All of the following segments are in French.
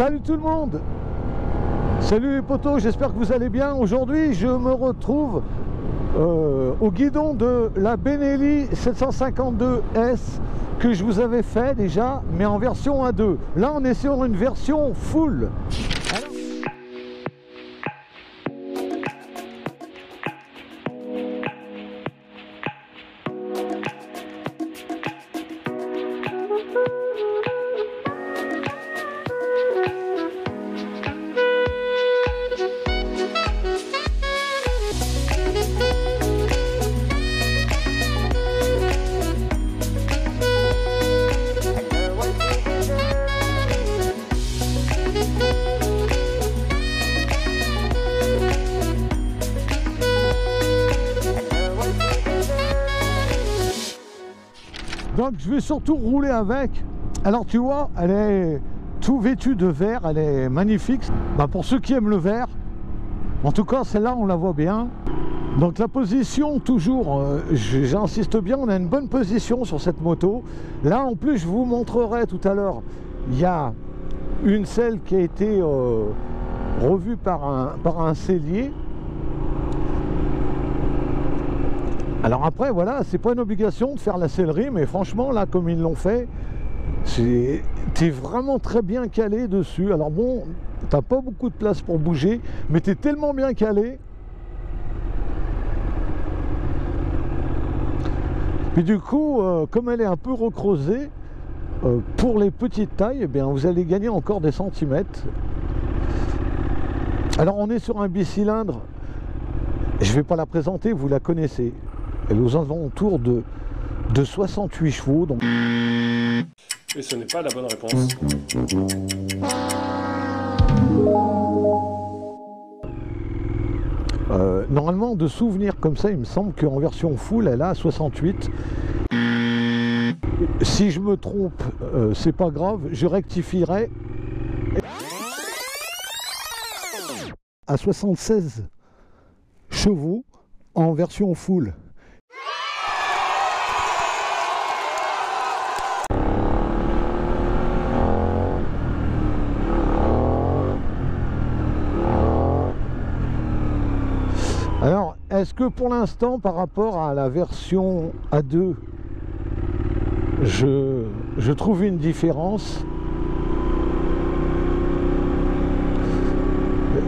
Salut tout le monde. Salut les potos, j'espère que vous allez bien. Aujourd'hui je me retrouve au guidon de la Benelli 752S que je vous avais fait déjà, mais en version 1.2. Là on est sur une version full. Alors... Donc je vais surtout rouler avec. Alors tu vois, elle est tout vêtue de vert, elle est magnifique. Bah, pour ceux qui aiment le vert, en tout cas celle-là on la voit bien. Donc la position toujours, j'insiste bien, on a une bonne position sur cette moto. Là en plus je vous montrerai tout à l'heure, il y a une selle qui a été revue par un sellier. Alors après voilà, c'est pas une obligation de faire la sellerie, mais franchement là comme ils l'ont fait, t'es vraiment très bien calé dessus. Alors bon, t'as pas beaucoup de place pour bouger, mais t'es tellement bien calé. Puis du coup, comme elle est un peu recreusée, pour les petites tailles, eh bien, vous allez gagner encore des centimètres. Alors on est sur un bicylindre, je vais pas la présenter, vous la connaissez. Elle est aux alentours de 68 chevaux. Donc... Et ce n'est pas la bonne réponse. Normalement, de souvenir comme ça, il me semble qu'en version full, elle a 68. Si je me trompe, c'est pas grave, je rectifierai. À 76 chevaux en version full. Alors, est-ce que pour l'instant, par rapport à la version A2, je trouve une différence?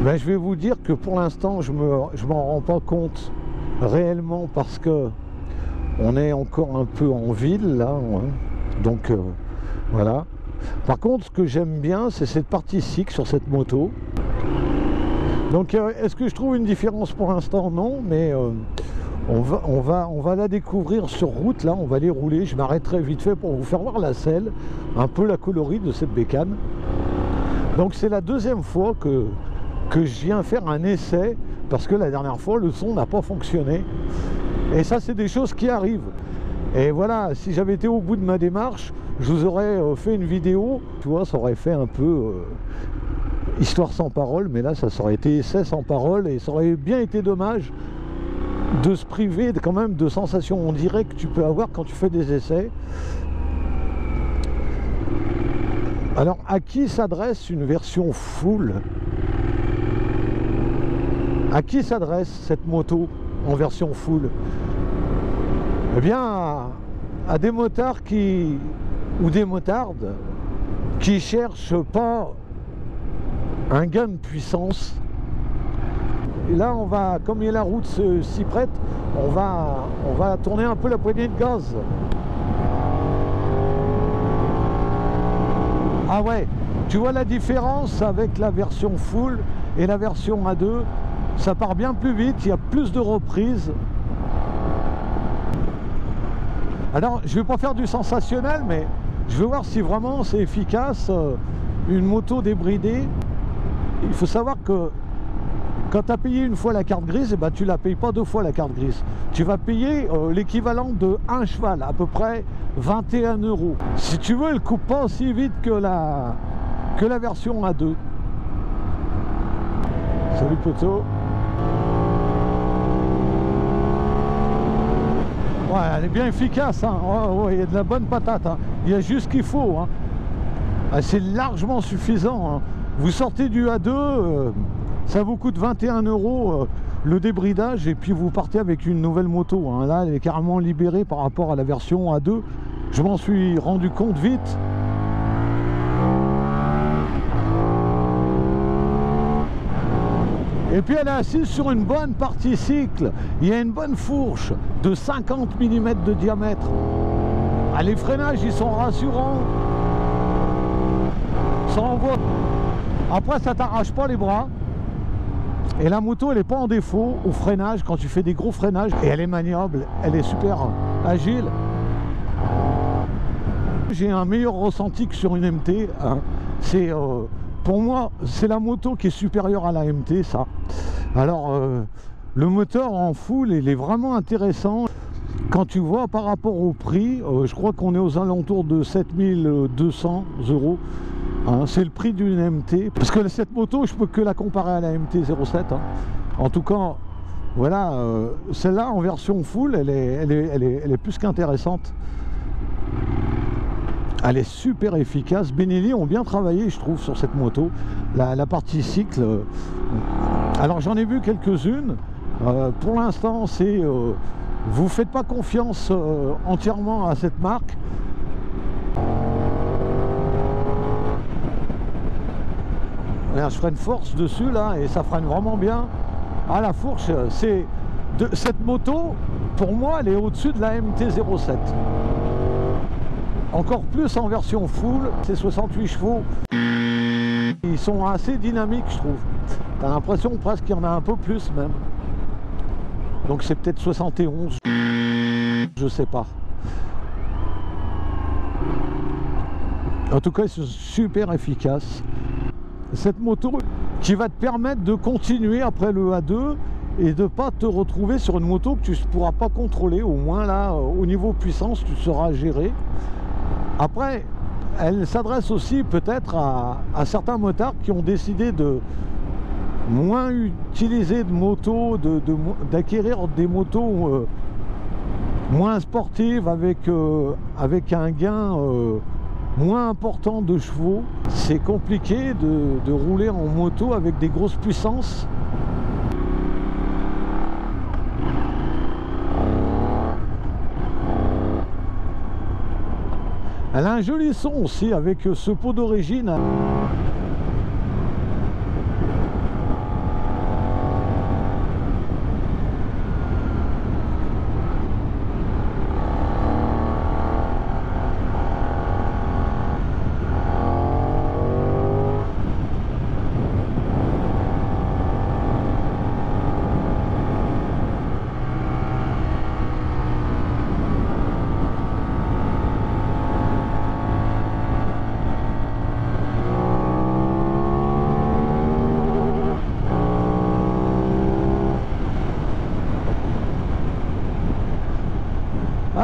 Ben, je vais vous dire que pour l'instant, je m'en rends pas compte réellement parce que on est encore un peu en ville là, hein. Donc voilà. Par contre, ce que j'aime bien, c'est cette partie cycle sur cette moto. Donc est-ce que je trouve une différence pour l'instant? Non, mais on va la découvrir sur route. Là on va les rouler, je m'arrêterai vite fait pour vous faire voir la selle, un peu la coloris de cette bécane. Donc c'est la deuxième fois que je viens faire un essai, parce que la dernière fois le son n'a pas fonctionné, et ça c'est des choses qui arrivent. Et voilà, si j'avais été au bout de ma démarche, je vous aurais fait une vidéo, tu vois, ça aurait fait un peu histoire sans parole, mais là ça aurait été essai sans parole, et ça aurait bien été dommage de se priver quand même de sensations en direct que tu peux avoir quand tu fais des essais. Alors à qui s'adresse une version full? À qui s'adresse cette moto en version full? Eh bien à des motards ou des motardes qui cherchent pas un gain de puissance. Et là on va, comme la route s'y prête, on va tourner un peu la poignée de gaz. Ah ouais, tu vois la différence avec la version full et la version A2, ça part bien plus vite, il y a plus de reprises. Alors je vais pas faire du sensationnel, mais je veux voir si vraiment c'est efficace, une moto débridée. Il faut savoir que quand tu as payé une fois la carte grise, eh ben, tu ne la payes pas deux fois la carte grise. Tu vas payer l'équivalent de un cheval, à peu près 21 €. Si tu veux, elle ne coupe pas aussi vite que la version A2. Salut poteau. Ouais, elle est bien efficace, hein. Ouais, il y a de la bonne patate, hein. Il y a juste ce qu'il faut, hein. C'est largement suffisant, hein. vous sortez du A2, ça vous coûte 21 € le débridage et puis vous partez avec une nouvelle moto. Hein. Là, elle est carrément libérée par rapport à la version A2. Je m'en suis rendu compte vite. Et puis elle est assise sur une bonne partie cycle. Il y a une bonne fourche de 50 mm de diamètre. Ah, les freinages, ils sont rassurants. Ça envoie. Après, ça t'arrache pas les bras. Et la moto, elle n'est pas en défaut au freinage quand tu fais des gros freinages. Et elle est maniable, elle est super agile. J'ai un meilleur ressenti que sur une MT. Hein. C'est... pour moi, c'est la moto qui est supérieure à la MT, ça. Alors, le moteur en full, il est vraiment intéressant. Quand tu vois par rapport au prix, je crois qu'on est aux alentours de 7200 €. Hein, c'est le prix d'une MT. Parce que cette moto, je peux que la comparer à la MT-07. Hein. En tout cas, voilà, celle-là en version full, elle est plus qu'intéressante. Elle est super efficace. Benelli ont bien travaillé, je trouve, sur cette moto. La partie cycle. Alors j'en ai vu quelques-unes. Pour l'instant, c'est... vous faites pas confiance entièrement à cette marque. Là, je freine force dessus, là, et ça freine vraiment bien. Ah, la fourche, c'est... Cette moto, pour moi, elle est au-dessus de la MT-07. Encore plus en version full, c'est 68 chevaux. Ils sont assez dynamiques, je trouve. T'as l'impression presque qu'il y en a un peu plus même. Donc c'est peut-être 71, je sais pas. En tout cas, c'est super efficace. Cette moto qui va te permettre de continuer après le A2 et de ne pas te retrouver sur une moto que tu ne pourras pas contrôler. Au moins là, au niveau puissance, tu sauras gérer. Après, elle s'adresse aussi peut-être à certains motards qui ont décidé de moins utiliser de motos, d'acquérir des motos moins sportives avec un gain moins important de chevaux. C'est compliqué de rouler en moto avec des grosses puissances. Elle a un joli son aussi avec ce pot d'origine.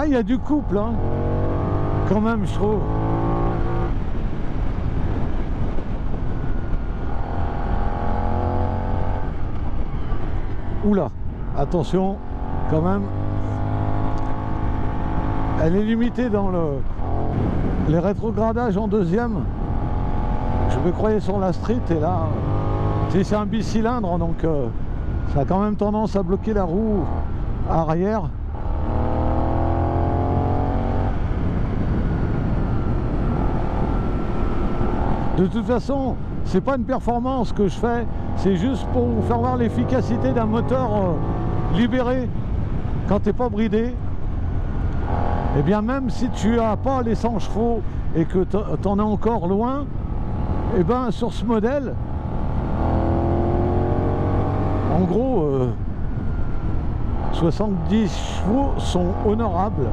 Ah, il y a du couple, hein, quand même, je trouve. Oula, attention, quand même. Elle est limitée dans les rétrogradages en deuxième. Je me croyais sur la street et là, c'est un bicylindre, donc ça a quand même tendance à bloquer la roue arrière. De toute façon, c'est pas une performance que je fais, c'est juste pour vous faire voir l'efficacité d'un moteur libéré quand tu n'es pas bridé. Et bien même si tu n'as pas les 100 chevaux et que tu en es encore loin, et bien sur ce modèle, en gros, 70 chevaux sont honorables.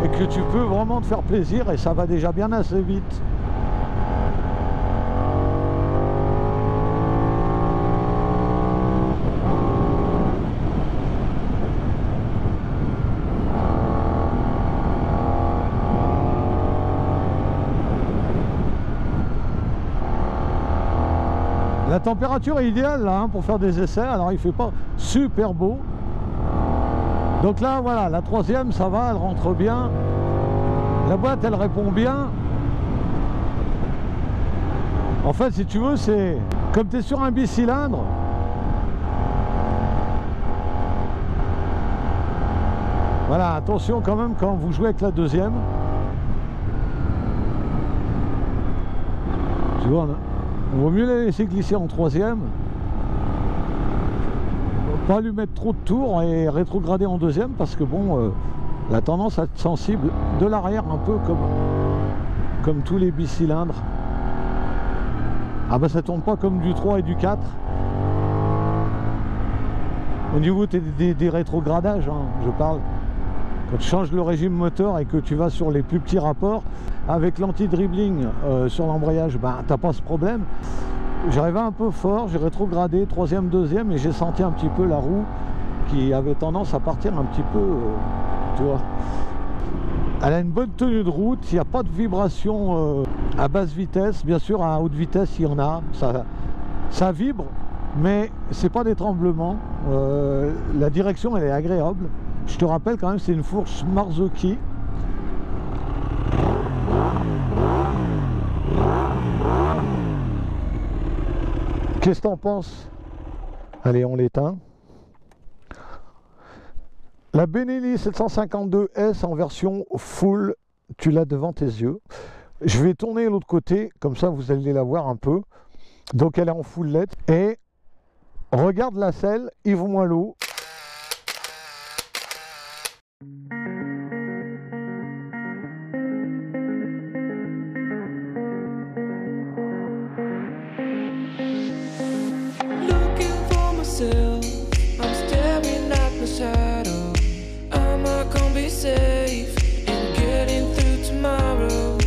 Et que tu peux vraiment te faire plaisir et ça va déjà bien assez vite. La température est idéale là, hein, pour faire des essais. Alors il fait pas super beau. Donc là voilà, la troisième ça va, elle rentre bien. La boîte elle répond bien. En fait, si tu veux, c'est comme tu es sur un bicylindre. Voilà, attention quand même quand vous jouez avec la deuxième. Tu vois, il vaut mieux la laisser glisser en troisième. Pas lui mettre trop de tours et rétrograder en deuxième parce que bon, la tendance à être sensible de l'arrière un peu comme tous les bicylindres. Ah bah ça tourne pas comme du 3 et du 4. Au niveau des rétrogradages, hein, je parle. Quand tu changes le régime moteur et que tu vas sur les plus petits rapports, avec l'anti-dribbling sur l'embrayage, ben, t'as pas ce problème. J'arrivais un peu fort, j'ai rétrogradé, troisième, deuxième, et j'ai senti un petit peu la roue qui avait tendance à partir un petit peu, tu vois. Elle a une bonne tenue de route, il n'y a pas de vibration à basse vitesse. Bien sûr, à haute vitesse, il y en a, ça vibre, mais c'est pas des tremblements. La direction, elle est agréable. Je te rappelle quand même, c'est une fourche Marzocchi. Qu'est-ce que t'en penses? Allez, on l'éteint. La Benelli 752S en version full, tu l'as devant tes yeux. Je vais tourner l'autre côté, comme ça vous allez la voir un peu. Donc elle est en full LED. Et regarde la selle, Yves Moilot. I'm staring at my shadow. Am I gonna be safe in getting through tomorrow?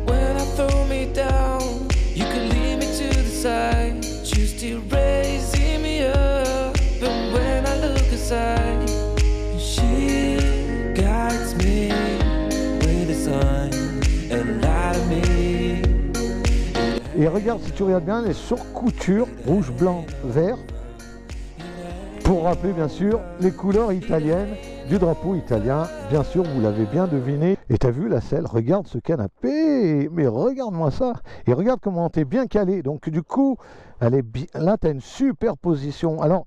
When I throw me down, you could lead me to the side. You still raising me up, but when I look aside, she guides me with a sign and light of me. Et regarde, si tu regardes bien, les surcoutures rouge, blanc, vert. Pour rappeler bien sûr les couleurs italiennes du drapeau italien, bien sûr vous l'avez bien deviné. Et t'as vu la selle, regarde ce canapé, mais regarde-moi ça, et regarde comment t'es bien calé. Donc du coup, elle est bien, là t'as une super position. Alors,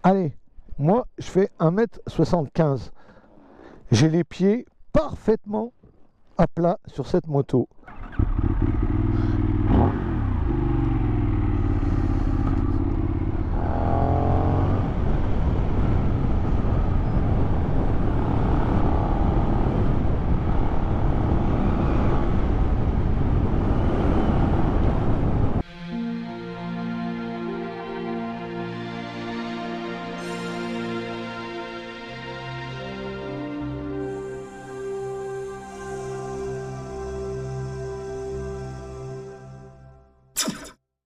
allez, moi je fais 1m75, j'ai les pieds parfaitement à plat sur cette moto.